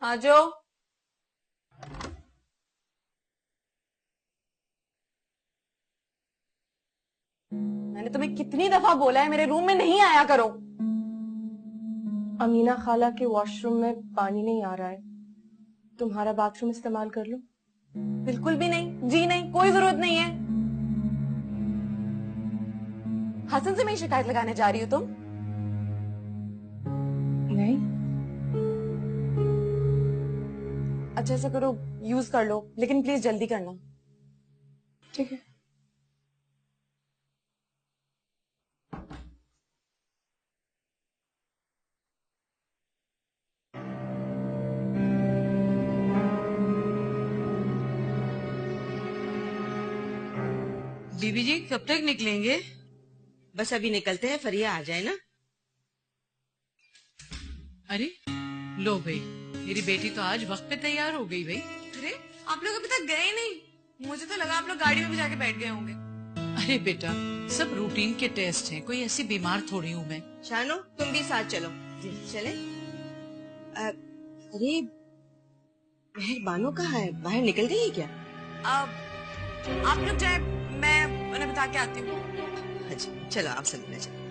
आ जाओ। मैंने तुम्हें कितनी दफा बोला है मेरे रूम में नहीं आया करो। अमीना खाला के वॉशरूम में पानी नहीं आ रहा है, तुम्हारा बाथरूम इस्तेमाल कर लो। बिल्कुल भी नहीं, जी नहीं, कोई जरूरत नहीं है। हसन से मेरी शिकायत लगाने जा रही हो तुम? नहीं। अच्छा ऐसा करो, यूज कर लो, लेकिन प्लीज जल्दी करना। ठीक है। बीबी जी कब तक निकलेंगे? बस अभी निकलते हैं, फरिया आ जाए ना। अरे लो भाई, मेरी बेटी तो आज वक्त पे तैयार हो गई भाई। अरे आप लोग अभी तक गए नहीं? मुझे तो लगा आप लोग गाड़ी में भी जाके बैठ गए होंगे। अरे बेटा, सब रूटीन के टेस्ट हैं, कोई ऐसी बीमार थोड़ी हूँ मैं। शानो तुम भी साथ चलो। जी चले। अरे मेहर बानो कहाँ है? बाहर निकल गई है क्या? आप लोग जाए, मैं उन्हें बता के आती हूँ। अच्छा चलो, आप सब मिले चलो।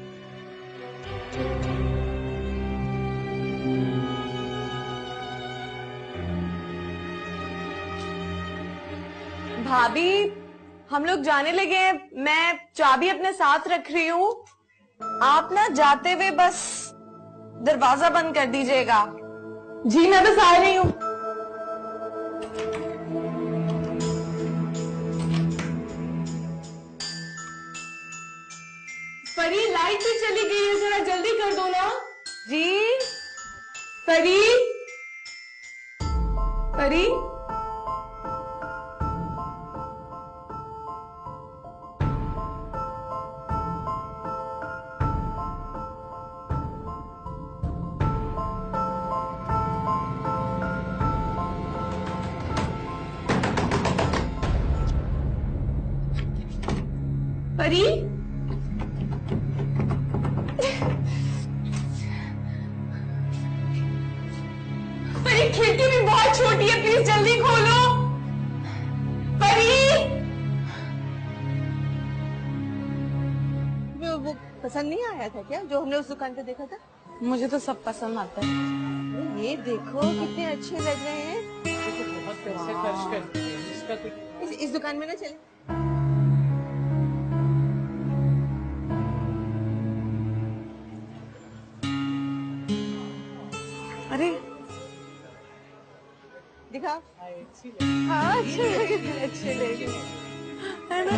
भाभी हम लोग जाने लगे हैं, मैं चाबी अपने साथ रख रही हूँ। आप ना जाते हुए बस दरवाजा बंद कर दीजिएगा। जी मैं बस आ रही हूँ। परी लाइट भी चली गई है, जरा जल्दी कर दो ना। जी परी, परी परी परी खिड़की भी बहुत छोटी है, प्लीज जल्दी खोलो। परी वो पसंद नहीं आया था क्या जो हमने उस दुकान पे देखा था? मुझे तो सब पसंद आता है। ये देखो कितने अच्छे लग रहे हैं। बहुत पैसे खर्च करते हैं इसका तो। इस दुकान में ना चले? अरे दिखाओ। हाँ अच्छे लगे, अच्छे लगे, है ना?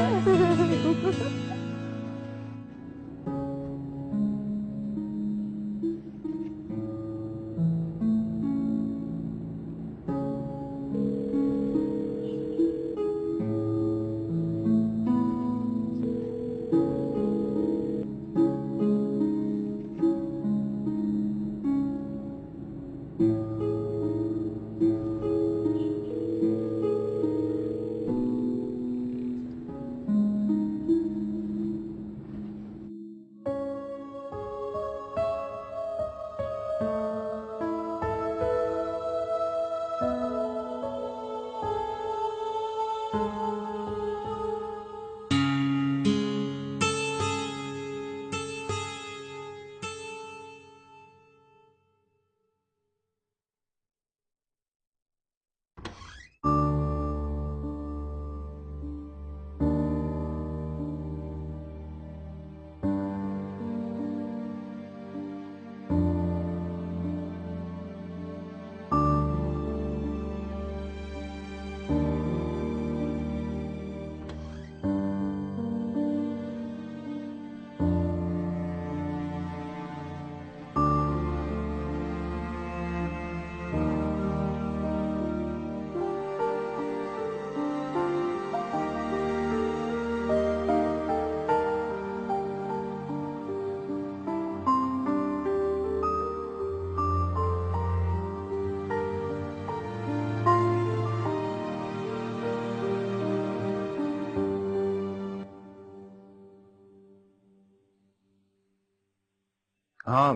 हाँ,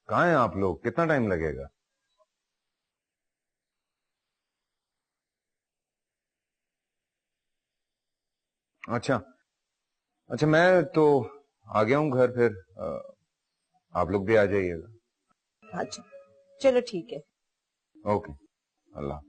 कहाँ हैं आप लोग? कितना टाइम लगेगा? अच्छा अच्छा, मैं तो आ गया हूँ घर, फिर आप लोग भी आ जाइएगा। अच्छा चलो ठीक है। ओके, अल्लाह।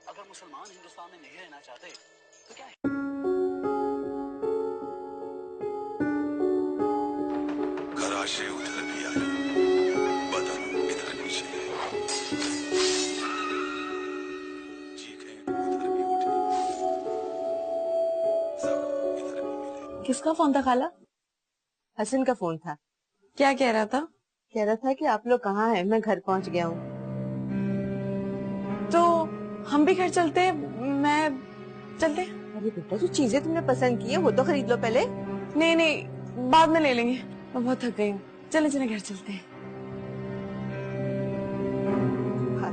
अगर मुसलमान हिंदुस्तान में नहीं रहना चाहते तो क्या है? घराशे उधर भी आई, बदन इधर भी चले, चीखें उधर भी उठी, जख्म इधर भी मिले। किसका फोन था खाला? हसन का फोन था। क्या कह रहा था? कह रहा था कि आप लोग कहाँ हैं, मैं घर पहुंच गया हूँ। तो हम भी घर चलते हैं, मैं चलते। अरे बेटा, जो चीजें तुमने पसंद की है वो तो खरीद लो पहले। नहीं नहीं, बाद में ले लेंगे, मैं बहुत थक गई हूँ। चले चले घर चलते हैं। हाँ।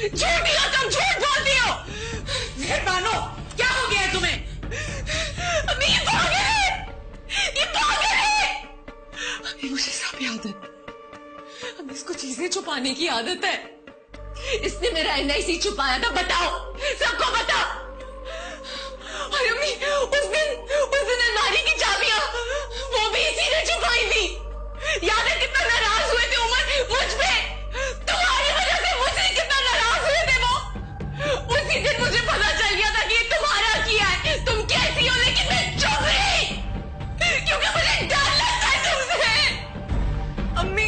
झूठ दिया, तुम झूठ बोलती हो। मेहरबानो, क्या हो गया है तुम्हें? अम्मी ये पागल है, ये पागल है। अम्मी मुझे सब याद है, अम्मी इसको चीजें छुपाने की आदत है। इसने मेरा एनआईसी छुपाया था, बताओ, सबको बताओ। और अम्मी उस दिन अलमारी की चाबियां वो भी इसी ने छुपाई थी। याद है कितना नाराज हुए थे उमर मुझ पे? तुम्हारी वजह से मुझसे कितना नाराज हुए थे वो। उसी दिन मुझे पता चल गया था कि ये तुम्हारा किया है। तुम कैसी हो, लेकिन मैं चुप रही क्योंकि मुझे डर लगता है तुमसे। अम्मी,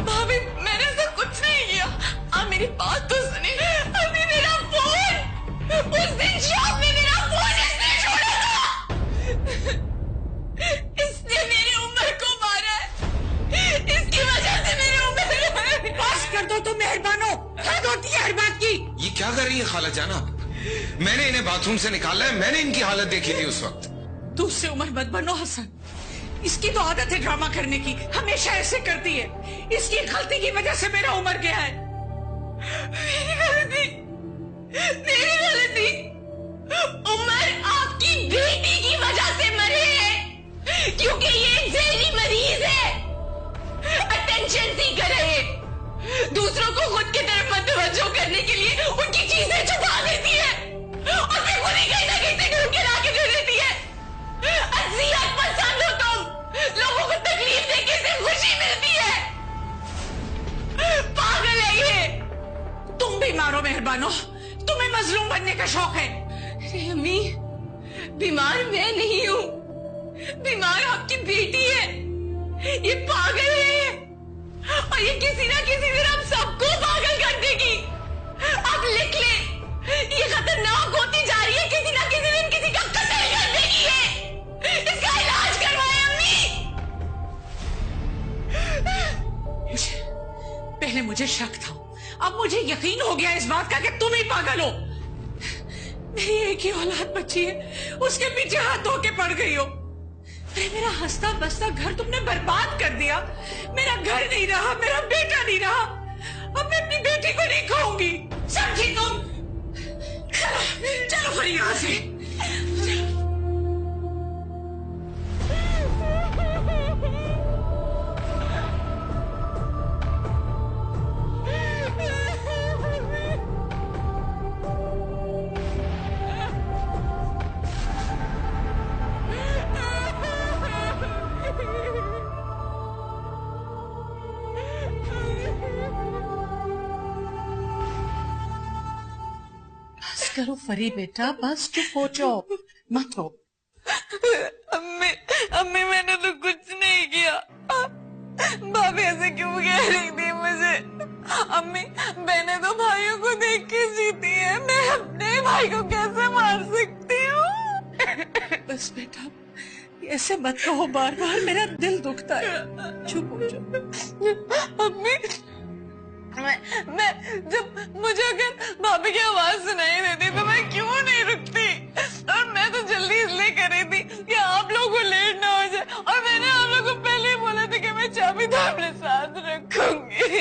भाभी, मैंने ऐसा कुछ नहीं किया। आप मेरी बात तो सुनिए। अभी मेरा फोन, उस दिन शॉप में मेरा फोन इसने छोड़ा था। इसने मेरी उम्र को मारा है, इसकी वजह से मेरी उम्र। बस कर दो तुम मेहरबानो, हद होती है हर बात की। ये क्या कर रही है खाला जाना? मैंने इन्हें बाथरूम से निकाला है, मैंने इनकी हालत देखी थी उस वक्त। तू उससे उम्र मत बनो हसन, इसकी तो आदत है ड्रामा करने की, हमेशा ऐसे करती है। इसकी गलती की वजह से मेरा उम्र गया है। मेरी गलती, मेरी गलती। उमर आपकी बेटी की वजह से मरे हैं क्योंकि ये एक जहरी मरीज है, अटेंशन सीकर है। दूसरों को खुद की तरफ मतवज्जो करने के लिए उनकी चीजें छुपा देती है और फिर खुद ही कहीं ना कहीं से ढूंढ के लाके दे देती है। अज़ियत पसंद हो तुम, लोगों को तकलीफ देके से खुशी मिलती है। पागल है ये। तुम भी मारो मेहरबानो, तुम्हें मजलूम बनने का शौक है। अरे अम्मी, बीमार मैं नहीं हूं, बीमार आपकी बेटी है। ये पागल है और ये किसी ना किसी दिन हम सबको पागल कर देगी। अब लिख ले, ये खतरनाक होती जा रही है, किसी ना किसी दिन किसी का कत्ल कर देगी ये। इसका इलाज करवाए अम्मी। पहले मुझे शक था, अब मुझे यकीन हो गया इस बात का कि तुम ही पागल हो। मेरी एक ही औलाद बची है, उसके पीछे हाथ धो के पड़ गई हो। अरे मेरा हंसता बसता घर तुमने बर्बाद कर दिया। मेरा घर नहीं रहा, मेरा बेटा नहीं रहा। अब मैं अपनी बेटी को नहीं खाऊंगी, समझी तुम? चलो चलो फिर यहाँ से। करो फरी बेटा, बस चुप हो जाओ, मत रो। अम्मी अम्मी मैंने तो कुछ नहीं किया। भाभी ऐसे क्यों कह रही थी मुझे? अम्मी मैंने तो भाइयों को देख के जीती है, मैं अपने भाई को कैसे मार सकती हूँ? बस बेटा ऐसे मत कहो बार बार, मेरा दिल दुखता है। चुप हो जाओ। अम्मी मैं जब मुझे अगर भाभी की आवाज सुनाई देती तो मैं क्यों नहीं रुकती? और मैं तो जल्दी इसलिए कर रही थी कि आप लोगों को लेट ना हो जाए, और मैंने आप लोगों को पहले ही बोला था कि मैं चाबी तो अपने साथ रखूंगी।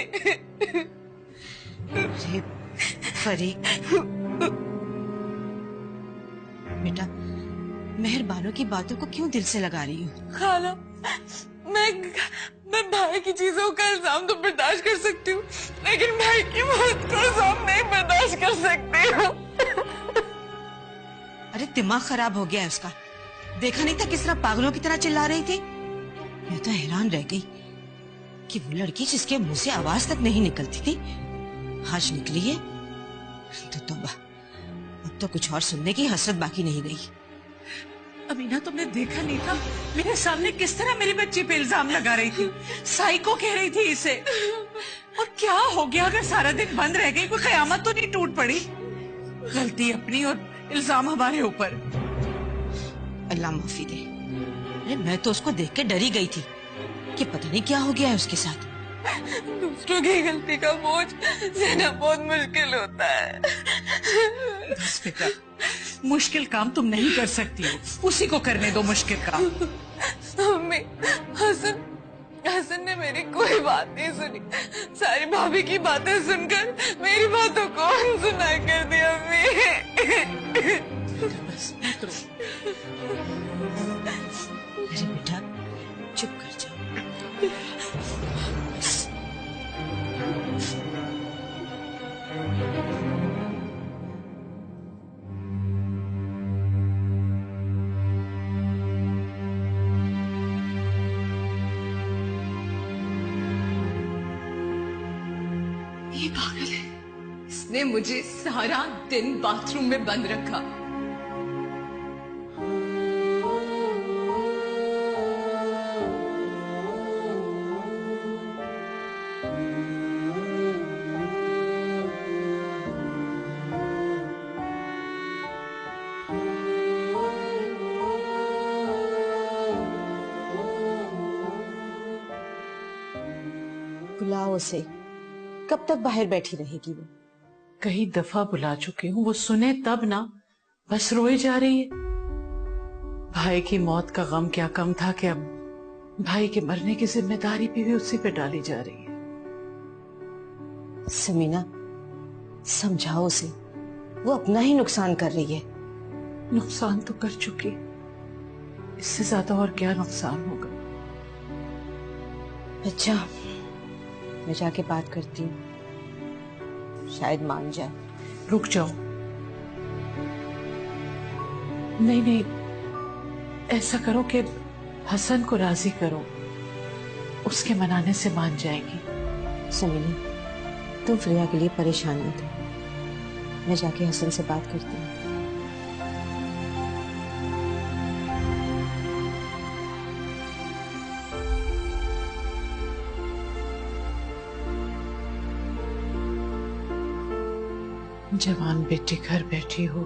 अरे फरी बेटा, मेहरबानों की बातों को क्यों दिल से लगा रही हो? खाला मैं भाई की चीजों का इल्जाम तो बर्दाश्त कर सकती हूँ, लेकिन भाई की मौत का इल्जाम नहीं बर्दाश्त कर सकती हूँ। अरे दिमाग खराब हो गया है उसका। देखा नहीं था किस तरह पागलों की तरह चिल्ला रही थी। मैं तो हैरान रह गई कि वो लड़की जिसके मुंह से आवाज तक नहीं निकलती थी आज निकली है। तो तौबा, अब तो कुछ और सुनने की हसरत बाकी नहीं रही। अमीना तुमने देखा नहीं था मेरे सामने किस तरह मेरी बच्ची पे इल्जाम लगा रही थी? साइको कह रही थी इसे। और क्या हो गया अगर सारा दिन बंद रह गई? कोई कयामत तो नहीं टूट पड़ी? गलती अपनी और इल्जाम हमारे ऊपर। अल्लाह माफी दे। अरे मैं तो उसको देख के डरी गई थी कि पता नहीं क्या हो गया है उसके साथ। दूसरों की गलती का बोझ सहना बहुत मुश्किल होता है। बस बेटा, मुश्किल काम तुम नहीं कर सकती हो, उसी को करने दो मुश्किल काम। मम्मी हसन ने मेरी कोई बात नहीं सुनी। सारी भाभी की बातें सुनकर मेरी बातों को अनसुना कर दिया। मम्मी बस मत रो। अरे बेटा चुप कर जाओ। ये पागल है, इसने मुझे सारा दिन बाथरूम में बंद रखा। बुलाओ उसे, कब तक बाहर बैठी रहेगी वो? कई दफा बुला चुकी हूँ, वो सुने तब ना, बस रोए जा रही है। भाई की मौत का गम क्या कम था कि अब भाई के मरने की जिम्मेदारी भी उसी पे डाली जा रही है। समीना समझाओ उसे, वो अपना ही नुकसान कर रही है। नुकसान तो कर चुकी, इससे ज्यादा और क्या नुकसान होगा? अच्छा मैं जाके बात करती हूँ, शायद मान जाए। रुक जाओ, नहीं, ऐसा करो कि हसन को राजी करो, उसके मनाने से मान जाएगी। समीना तुम प्रिया के लिए परेशान मत हो, मैं जाके हसन से बात करती हूँ। जवान बेटी घर बैठी हो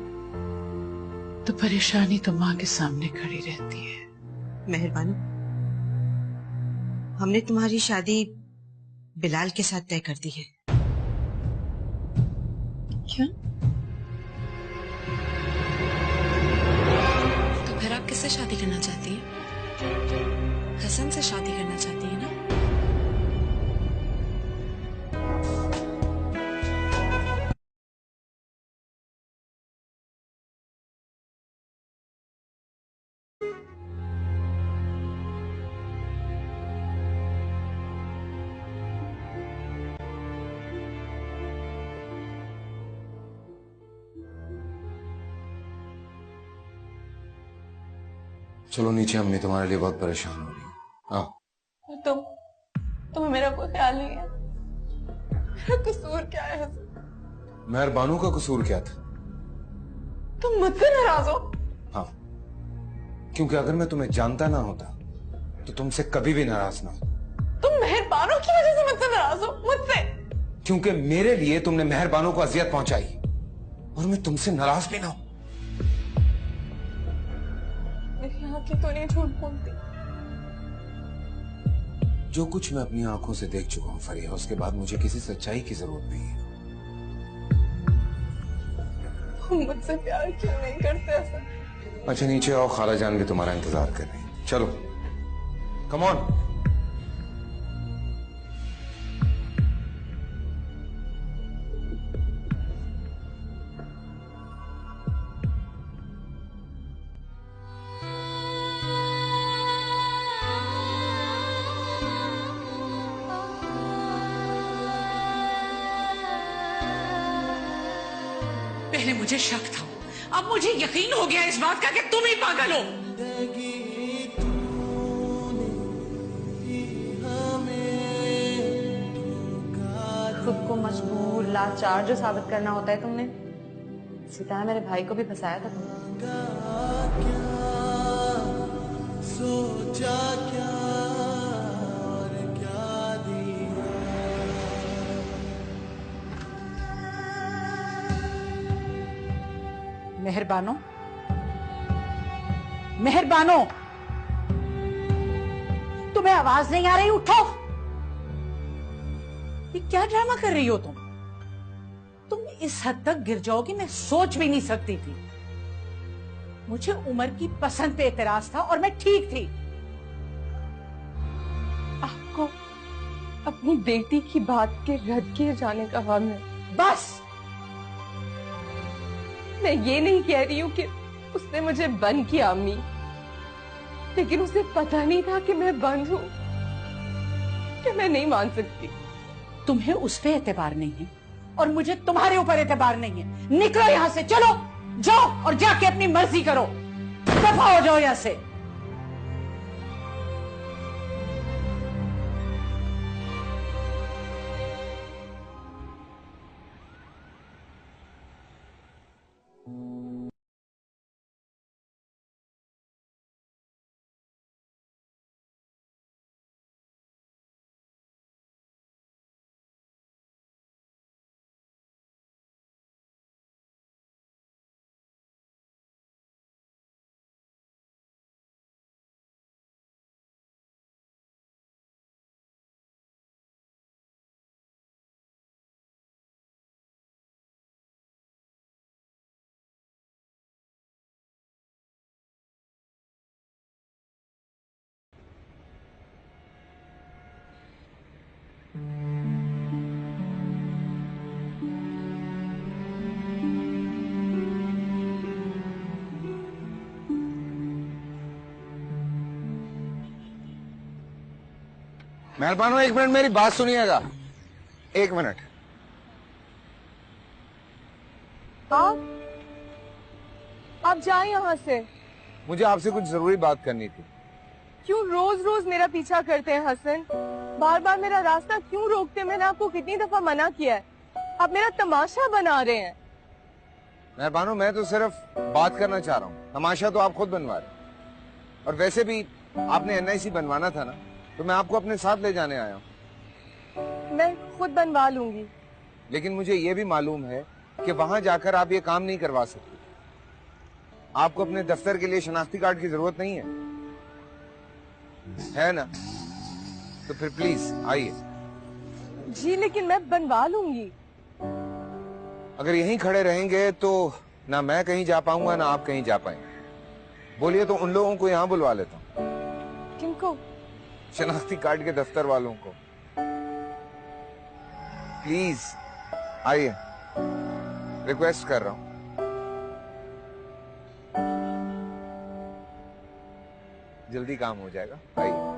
तो परेशानी तो माँ के सामने खड़ी रहती है। मेहरबानी, हमने तुम्हारी शादी बिलाल के साथ तय कर दी है। क्या? तो फिर आप किससे शादी करना चाहती हैं? हसन से शादी करना चाहती है ना? चलो नीचे, अम्मी तुम्हारे लिए बहुत परेशान हो रही है। आओ। तुम्हें मेरा कोई ख्याल नहीं है? मेरा कसूर क्या है हसन? मेहरबानों का कसूर क्या था? तुम मुझसे नाराज हो? हाँ, क्योंकि अगर मैं तुम्हें जानता ना होता तो तुमसे कभी भी नाराज ना हो। तुम मेहरबानों की वजह से मुझसे नाराज हो? मुझसे? क्योंकि मेरे लिए तुमने मेहरबानों को अजियत पहुंचाई और मैं तुमसे नाराज भी ना हूं। मेरी आंखें तो नहीं झूठ बोलती। जो कुछ मैं अपनी आंखों से देख चुका हूं फरीहा, उसके बाद मुझे किसी सच्चाई की जरूरत नहीं है। तुम मुझसे प्यार क्यों नहीं करते हसन? अच्छा नीचे आओ, खाला जान भी तुम्हारा इंतजार कर रही है। चलो कम ऑन। पहले मुझे शक था, अब मुझे यकीन हो गया इस बात का कि तुम ही पागल हो। खुद को मजबूर लाचार जो साबित करना होता है तुमने, इसी तरह मेरे भाई को भी फंसाया था तुमने। सोचा क्या और क्या दिया। मेहरबानो, मेहरबानो, तुम्हें आवाज नहीं आ रही? उठो। ये क्या ड्रामा कर रही हो तुम इस हद तक गिर जाओगी मैं सोच भी नहीं सकती थी। मुझे उमर की पसंद पे एतराज था और मैं ठीक थी। आपको अपनी बेटी की बात के रद्द किए जाने का गम है? बस। मैं ये नहीं कह रही हूँ कि उसने मुझे बंद किया अम्मी, लेकिन उसे पता नहीं था कि मैं बंद हूँ, कि मैं नहीं मान सकती। तुम्हें उस पे एतबार नहीं है और मुझे तुम्हारे ऊपर एतबार नहीं है। निकलो यहां से, चलो जाओ और जाके अपनी मर्जी करो। दफा हो जाओ यहां से। मेहरबान, एक मिनट मेरी बात सुनिएगा। एक मिनट। आप जाए यहाँ से। मुझे आपसे कुछ जरूरी बात करनी थी। क्यों रोज रोज मेरा पीछा करते हैं हसन? बार बार मेरा रास्ता क्यों रोकते हैं? मैंने आपको कितनी दफा मना किया है, आप मेरा तमाशा बना रहे हैं। मेहरबानो, मैं तो सिर्फ बात करना चाह रहा हूँ, तमाशा तो आप खुद बनवा रहे। और वैसे भी आपने NIC बनवाना था ना, तो मैं आपको अपने साथ ले जाने आया हूँ। मैं खुद बनवा लूंगी। लेकिन मुझे ये भी मालूम है कि वहां जाकर आप ये काम नहीं करवा सकते। आपको अपने दफ्तर के लिए शनाख्ती कार्ड की जरूरत नहीं है ना? तो फिर प्लीज आइए। जी लेकिन मैं बनवा लूंगी। अगर यहीं खड़े रहेंगे तो ना मैं कहीं जा पाऊंगा ना आप कहीं जा पाएंगे। बोलिए तो उन लोगों को यहाँ बुलवा लेता हूँ। किनको? शनाख्ती कार्ड के दफ्तर वालों को। प्लीज आइए, रिक्वेस्ट कर रहा हूं। जल्दी काम हो जाएगा, आइए।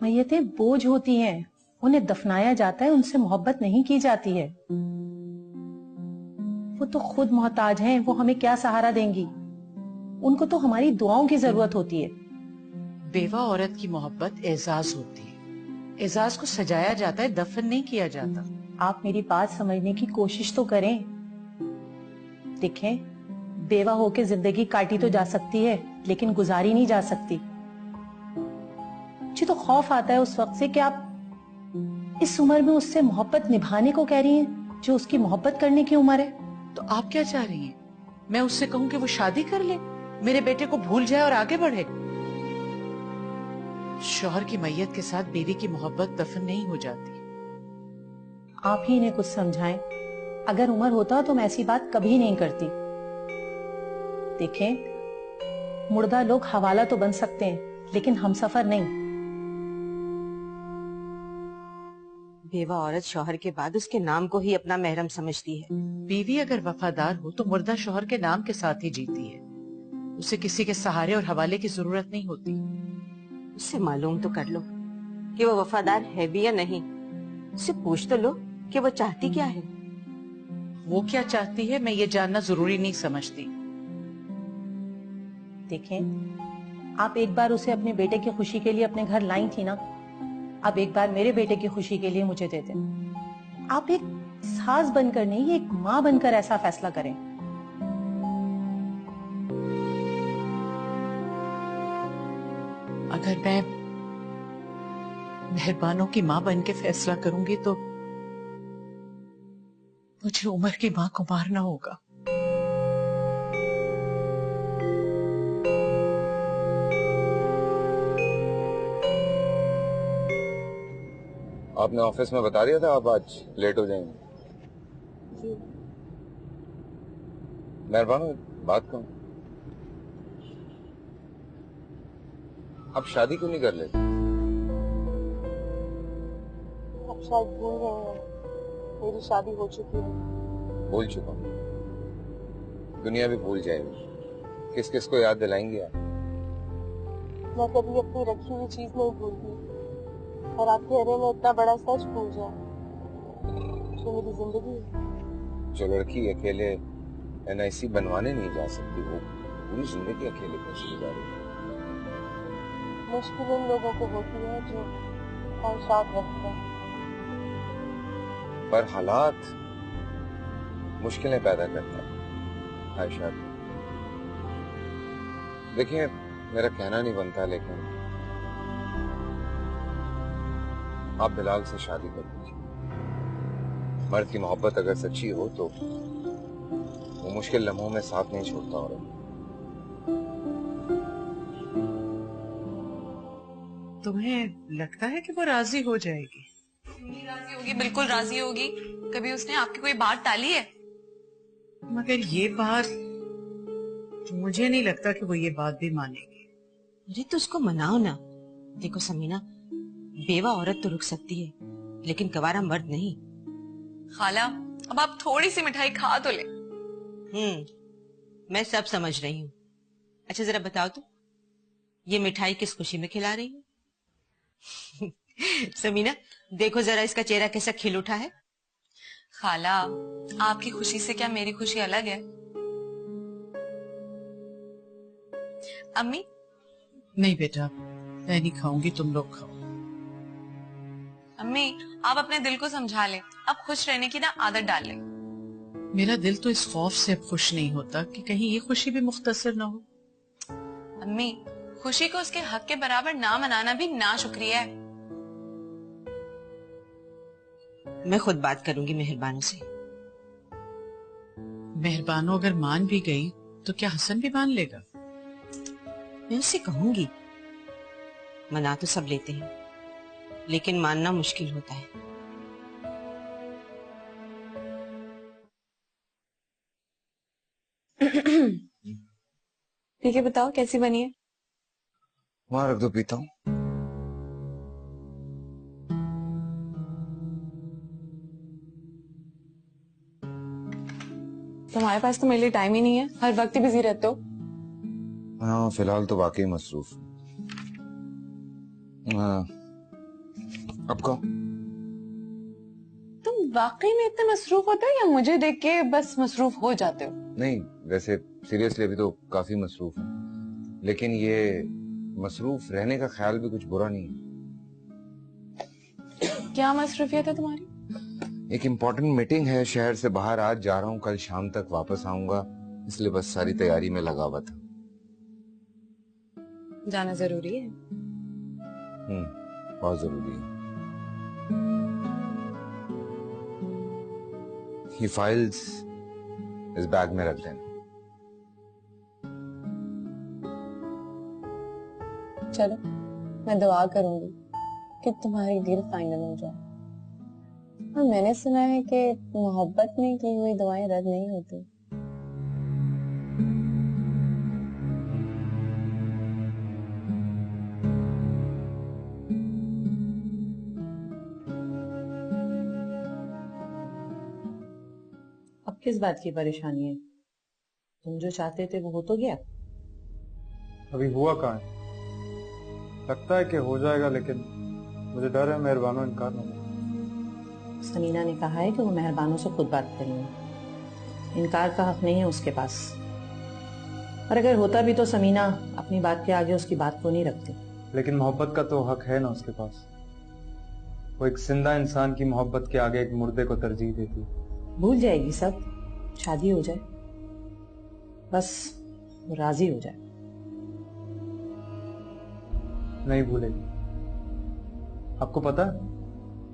मैयतें बोझ होती हैं, उन्हें दफनाया जाता है, उनसे मोहब्बत नहीं की जाती है। वो तो खुद मोहताज हैं, वो हमें क्या सहारा देंगी? उनको तो हमारी दुआओं की जरूरत होती है। बेवा औरत की मोहब्बत एजाज होती है, एजाज को सजाया जाता है, दफन नहीं किया जाता। आप मेरी बात समझने की कोशिश तो करें। देखें, बेवा होके जिंदगी काटी तो जा सकती है, लेकिन गुजारी नहीं जा सकती। मुझे तो खौफ आता है उस वक्त से कि आप इस उम्र में उससे मोहब्बत निभाने को कह रही हैं, जो उसकी मोहब्बत करने की उम्र है। तो आप क्या चाह रही हैं? मैं उससे कहूं कि वो शादी कर ले, मेरे बेटे को भूल जाए और आगे बढ़े? शौहर की मैयत के साथ बीवी की मोहब्बत दफन नहीं हो जाती। आप ही इन्हें कुछ समझाएं। अगर उम्र होता तो मैं ऐसी बात कभी नहीं करती। देखें, मुर्दा लोग हवाला तो बन सकते हैं, लेकिन हमसफर नहीं। बेवा औरत शौहर के बाद उसके नाम को ही अपना महरम समझती है। बीवी अगर वफादार हो तो मुर्दा शौहर के नाम के साथ ही जीती है, उसे किसी के सहारे और हवाले की जरूरत नहीं होती। उससे मालूम तो कर लो कि वो वफादार है भी या नहीं। उससे पूछ तो लो कि वो चाहती क्या है। वो क्या चाहती है मैं ये जानना जरूरी नहीं समझती। देखें, आप एक बार उसे अपने बेटे की खुशी के लिए अपने घर लाई थी ना, अब एक बार मेरे बेटे की खुशी के लिए मुझे दे दें। आप एक सास बनकर नहीं, एक माँ बनकर ऐसा फैसला करें। अगर मैं मेहरबानों की माँ बन के फैसला करूंगी तो मुझे उमर की माँ को मारना होगा। आपने ऑफिस में बता दिया था आप आज लेट हो जाएंगे। मेहरबान बात कहूं, आप शादी क्यों नहीं कर लेते? आप शायद भूल गए हैं, मेरी शादी हो चुकी है। भूल चुका हूं, दुनिया भी भूल जाएगी। किस किस को याद दिलाएंगे आप? मैं कभी अपनी रखी हुई चीज नहीं भूलती, और आप कह रहे हैं मैं इतना बड़ा सच भूल जाऊं जो मेरी जिंदगी है। जो लड़की अकेले NIC बनवाने नहीं जा सकती, वो पूरी जिंदगी अकेले कैसे गुजारेगी? मुश्किल उन लोगों को होती है जो ख्वाहिशात रखते हैं। पर हालात मुश्किलें पैदा करते हैं ख्वाहिशात। देखिए, मेरा कहना नहीं बनता, लेकिन आप बिलाल से शादी कर लीजिए। मर्द की मोहब्बत अगर सच्ची हो तो वो मुश्किल लम्हों में साथ नहीं छोड़ता। और तुम्हें लगता है कि वो राजी हो जाएगी? राजी होगी, बिल्कुल राजी होगी। कभी उसने आपकी कोई बात टाली है? मगर ये बात मुझे नहीं लगता कि वो ये बात भी मानेगी। अरे तो उसको मनाओ ना। देखो समीना, बेवा औरत तो रुक सकती है, लेकिन गवारा मर्द नहीं। खाला, अब आप थोड़ी सी मिठाई खा तो ले। मैं सब समझ रही हूँ। अच्छा जरा बताओ तो, ये मिठाई किस खुशी में खिला रही हूँ? समीना देखो जरा, इसका चेहरा कैसा खिल उठा है। खाला, आपकी खुशी से क्या मेरी खुशी अलग है? अम्मी? नहीं बेटा, मैं नहीं खाऊंगी, तुम लोग खाओ। अम्मी, आप अपने दिल को समझा लें, अब खुश रहने की ना आदत डाल लें। मेरा दिल तो इस खौफ से अब खुश नहीं होता कि कहीं ये खुशी भी मुख्तसर ना हो। अम्मी, खुशी को उसके हक के बराबर ना मनाना भी ना शुक्रिया है। मैं खुद बात करूंगी मेहरबानों से। मेहरबानों अगर मान भी गई तो क्या हसन भी मान लेगा? मैं उससे कहूंगी। मना तो सब लेते हैं, लेकिन मानना मुश्किल होता है। पी के बताओ कैसी बनी है। वहां रख दो, पीता हूँ। तुम्हारे पास तो मेरे लिए टाइम ही नहीं है, हर वक्त बिजी रहते हो। हाँ, फिलहाल तो वाकई मसरूफ हूँ। हाँ, अब कहो। तुम वाकई में इतने मसरूफ होते हो या मुझे देख के बस मसरूफ हो जाते हो? नहीं, वैसे सीरियसली अभी तो काफी मसरूफ हूँ, लेकिन ये मसरूफ रहने का ख्याल भी कुछ बुरा नहीं है। क्या मसरूफियत है तुम्हारी? एक इम्पोर्टेंट मीटिंग है शहर से बाहर, आज जा रहा हूँ, कल शाम तक वापस आऊंगा, इसलिए बस सारी तैयारी में लगा हुआ था। जाना जरूरी है। बहुत जरूरी है। ये फाइल्स इस बैग में रख देना। चलो, मैं दुआ करूंगी कि तुम्हारी डील फाइनल हो जाए। और मैंने सुना है कि मोहब्बत में की हुई दुआएं रद्द नहीं होती। अब किस बात की परेशानी है? तुम जो चाहते थे वो हो तो गया। अभी हुआ कहाँ है? लगता है कि हो जाएगा, लेकिन मुझे डर है मेहरबानो इनकार ना करे। समीना ने कहा है कि वो मेहरबानों से खुद बात करेंगे, इनकार का हक नहीं है उसके पास। और अगर होता भी तो समीना अपनी बात के आगे उसकी बात को नहीं रखती। लेकिन मोहब्बत का तो हक है ना उसके पास। वो एक जिंदा इंसान की मोहब्बत के आगे एक मुर्दे को तरजीह देती है। भूल जाएगी सब, शादी हो जाए, बस वो राजी हो जाए। नहीं भूलेगी। आपको पता है,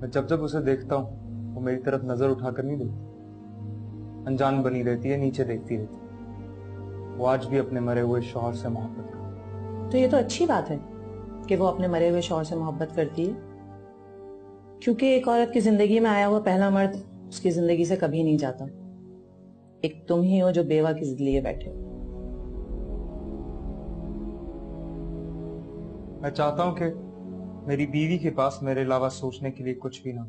मैं जब जब उसे देखता हूँ वो मेरी तरफ नजर उठाकर नहीं देखती, अनजान बनी रहती है, नीचे देखती रहती है। वो आज भी अपने मरे हुए शौहर से मोहब्बत करती है। तो ये तो अच्छी बात है कि वो अपने मरे हुए शौहर से मोहब्बत करती है, क्योंकि एक औरत की जिंदगी में आया हुआ पहला मर्द उसकी जिंदगी से कभी नहीं जाता। एक तुम ही हो जो बेवा की जिद लिए बैठे। मैं चाहता हूं कि मेरी बीवी के पास मेरे अलावा सोचने के लिए कुछ भी ना हो।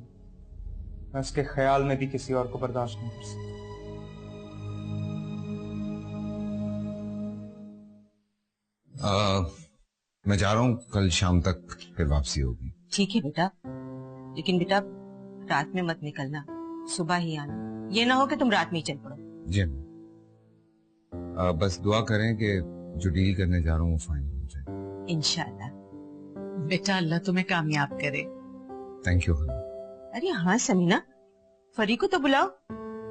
मैं उसके ख्याल में भी किसी और को बर्दाश्त नहीं कर सकता। मैं जा रहा हूँ, कल शाम तक फिर वापसी होगी। ठीक है बेटा, लेकिन बेटा रात में मत निकलना, सुबह ही आना। ये ना हो कि तुम रात में ही चल पड़ो। जी, बस दुआ करें कि जो डील करने जा रहा हूँ वो फाइनल हो जाए इंशाल्लाह। बेटा अल्लाह तुम्हें कामयाब करे। Thank you. अरे हाँ समीना, फरी को तो बुलाओ,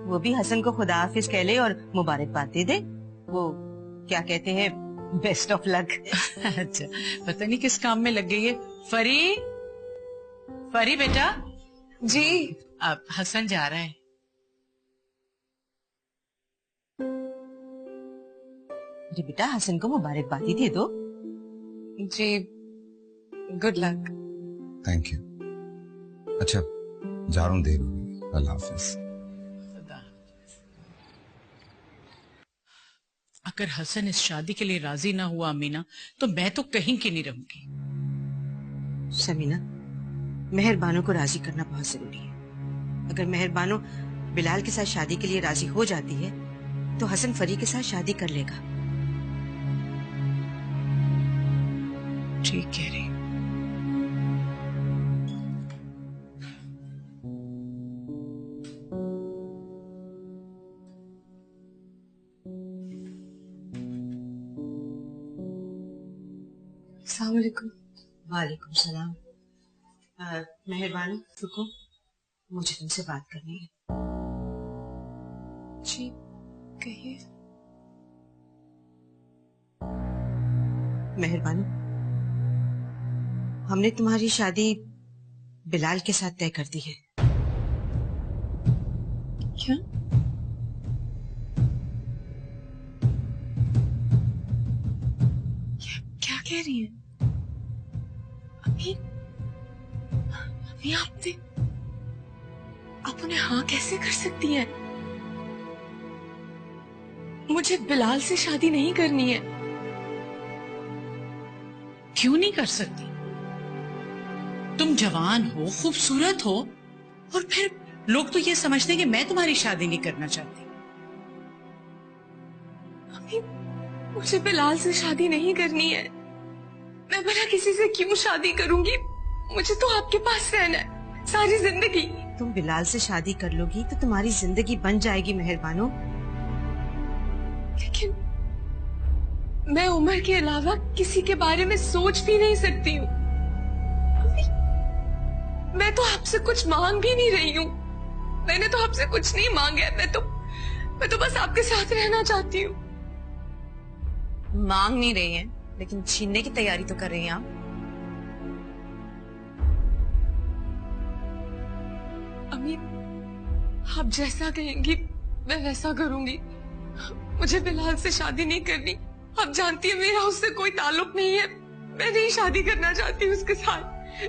वो भी हसन को खुदा हाफिज कह ले और मुबारकबाद दे दे। वो क्या कहते हैं, बेस्ट ऑफ लक। अच्छा, पता नहीं किस काम में लग गई है। फरी, फरी बेटा। जी। अब हसन जा रहा है। अरे बेटा हसन को मुबारकबाद ही दे दो। जी, गुड लक। Thank you. अच्छा, जा रहा हूँ, देर होगी। अल्लाह हाफिज। अगर हसन इस शादी के लिए राजी ना हुआ अमीना, तो मैं तो कहीं की नहीं रहूंगी। समीना, मेहरबानो को राजी करना बहुत जरूरी है। अगर मेहरबानो बिलाल के साथ शादी के लिए राजी हो जाती है तो हसन फरी के साथ शादी कर लेगा। ठीक कह रही। अस्सलाम वालेकुम। वालेकुम सलाम। मेहरबानो रुको, मुझे तुमसे बात करनी है। जी कहिए। मेहरबानो, हमने तुम्हारी शादी बिलाल के साथ तय कर दी है। क्या? क्या कह रही है? अभी आप उन्हें हाँ कैसे कर सकती हैं? मुझे बिलाल से शादी नहीं करनी है। क्यों नहीं कर सकती? तुम जवान हो, खूबसूरत हो, और फिर लोग तो ये समझते हैं कि मैं तुम्हारी शादी नहीं करना चाहती। अम्मी, मुझे बिलाल से शादी नहीं करनी है। मैं भला किसी से क्यों शादी करूंगी? मुझे तो आपके पास रहना है सारी जिंदगी। तुम बिलाल से शादी कर लोगी तो तुम्हारी जिंदगी बन जाएगी मेहरबानो। लेकिन मैं उम्र के अलावा किसी के बारे में सोच भी नहीं सकती हूँ। मैं तो आपसे कुछ मांग भी नहीं रही हूँ। मैंने तो आपसे कुछ नहीं मांगा है। मैं तो बस आपके साथ रहना चाहती हूँ। मांग नहीं रही हैं, लेकिन छीनने की तैयारी तो कर रही हैं आप। अम्मी, आप जैसा कहेंगी मैं वैसा करूंगी। मुझे बिलाल से शादी नहीं करनी। आप जानती है मेरा उससे कोई ताल्लुक नहीं है। मैं नहीं शादी करना चाहती उसके साथ।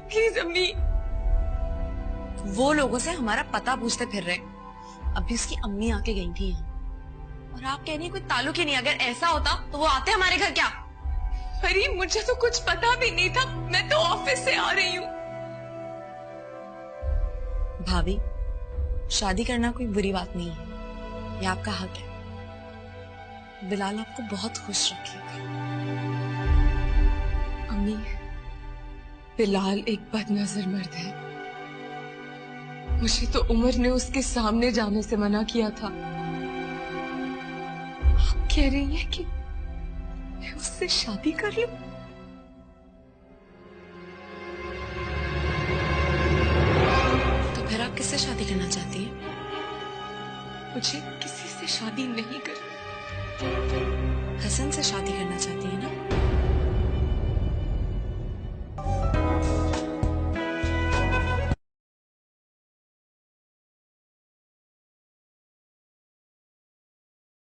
प्लीज अम्मी। वो लोगों से हमारा पता पूछते फिर रहे। अभी उसकी अम्मी आके गई थी और आप कह रही हैं कोई ताल्लुक ही नहीं। अगर ऐसा होता तो वो आते हमारे घर क्या? अरे मुझे तो कुछ पता भी नहीं था। मैं तो ऑफिस से आ रही हूँ। भाभी, शादी करना कोई बुरी बात नहीं है, ये आपका हक है। बिलाल आपको बहुत खुश रखेगा। अम्मी, बिलाल एक बदनजर मर्द है। मुझे तो उमर ने उसके सामने जाने से मना किया था। आप कह रही हैं कि मैं उससे शादी कर लूं? तो फिर आप किससे शादी करना चाहती हैं? मुझे किसी से शादी नहीं करनी। हसन से शादी करना चाहती है ना?